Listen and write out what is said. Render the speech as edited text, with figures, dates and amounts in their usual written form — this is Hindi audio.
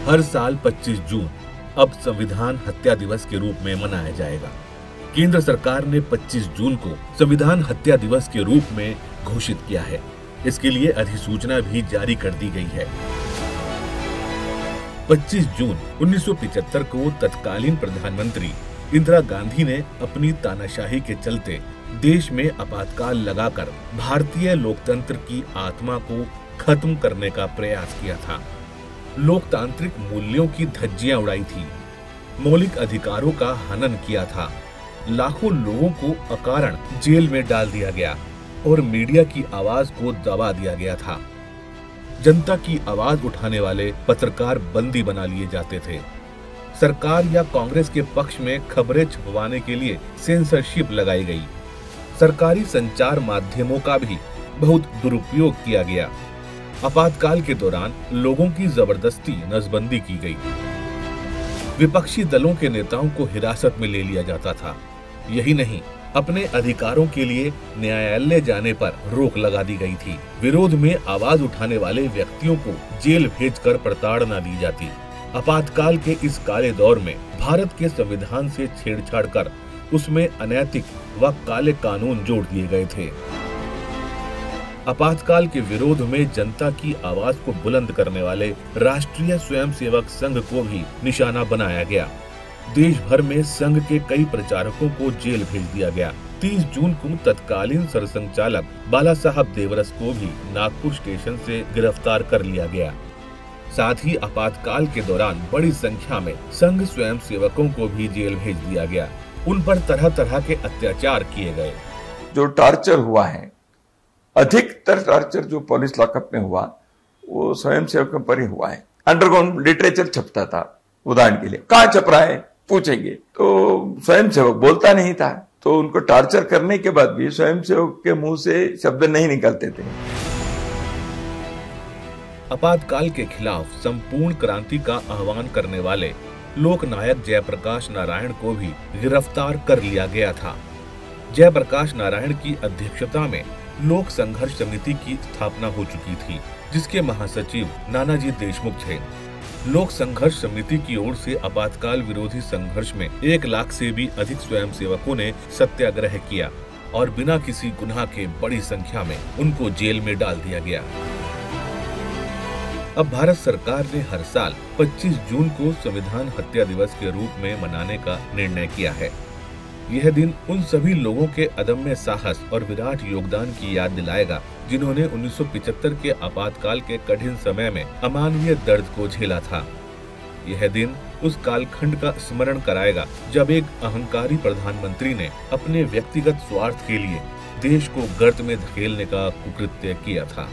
हर साल 25 जून अब संविधान हत्या दिवस के रूप में मनाया जाएगा। केंद्र सरकार ने 25 जून को संविधान हत्या दिवस के रूप में घोषित किया है। इसके लिए अधिसूचना भी जारी कर दी गई है। 25 जून 1975 को तत्कालीन प्रधानमंत्री इंदिरा गांधी ने अपनी तानाशाही के चलते देश में आपातकाल लगाकर भारतीय लोकतंत्र की आत्मा को खत्म करने का प्रयास किया था। लोकतांत्रिक मूल्यों की धज्जियां उड़ाई थी, मौलिक अधिकारों का हनन किया था, लाखों लोगों को अकारण जेल में डाल दिया गया और मीडिया की आवाज को दबा दिया गया था। जनता की आवाज उठाने वाले पत्रकार बंदी बना लिए जाते थे। सरकार या कांग्रेस के पक्ष में खबरें छपवाने के लिए सेंसरशिप लगाई गई। सरकारी संचार माध्यमों का भी बहुत दुरुपयोग किया गया। आपातकाल के दौरान लोगों की जबरदस्ती नसबंदी की गई। विपक्षी दलों के नेताओं को हिरासत में ले लिया जाता था। यही नहीं, अपने अधिकारों के लिए न्यायालय जाने पर रोक लगा दी गई थी। विरोध में आवाज उठाने वाले व्यक्तियों को जेल भेजकर प्रताड़ना दी जाती। आपातकाल के इस काले दौर में भारत के संविधान से छेड़छाड़ कर उसमें अनैतिक व काले कानून जोड़ दिए गए थे। आपातकाल के विरोध में जनता की आवाज को बुलंद करने वाले राष्ट्रीय स्वयंसेवक संघ को भी निशाना बनाया गया। देश भर में संघ के कई प्रचारकों को जेल भेज दिया गया। 30 जून को तत्कालीन सरसंघचालक बाला साहब देवरस को भी नागपुर स्टेशन से गिरफ्तार कर लिया गया। साथ ही आपातकाल के दौरान बड़ी संख्या में संघ स्वयंसेवकों को भी जेल भेज दिया गया। उन पर तरह तरह के अत्याचार किए गए। जो टार्चर हुआ है, अधिकतर टार्चर जो पुलिस लॉकअप में हुआ वो स्वयंसेवकों पर ही हुआ है। अंडरग्राउंड लिटरेचर छपता था, उदाहरण के लिए कहाँ छप रहा है पूछेंगे तो स्वयंसेवक बोलता नहीं था, तो उनको टार्चर करने के बाद भी स्वयंसेवक के मुंह से शब्द नहीं निकलते थे। आपातकाल के खिलाफ संपूर्ण क्रांति का आह्वान करने वाले लोकनायक जयप्रकाश नारायण को भी गिरफ्तार कर लिया गया था। जयप्रकाश नारायण की अध्यक्षता में लोक संघर्ष समिति की स्थापना हो चुकी थी, जिसके महासचिव नानाजी देशमुख थे। लोक संघर्ष समिति की ओर से आपातकाल विरोधी संघर्ष में 1 लाख से भी अधिक स्वयंसेवकों ने सत्याग्रह किया और बिना किसी गुनाह के बड़ी संख्या में उनको जेल में डाल दिया गया। अब भारत सरकार ने हर साल 25 जून को संविधान हत्या दिवस के रूप में मनाने का निर्णय किया है। यह दिन उन सभी लोगों के अदम्य साहस और विराट योगदान की याद दिलाएगा जिन्होंने 1975 के आपातकाल के कठिन समय में अमानवीय दर्द को झेला था। यह दिन उस कालखंड का स्मरण कराएगा जब एक अहंकारी प्रधानमंत्री ने अपने व्यक्तिगत स्वार्थ के लिए देश को गर्त में धकेलने का कुकृत्य किया था।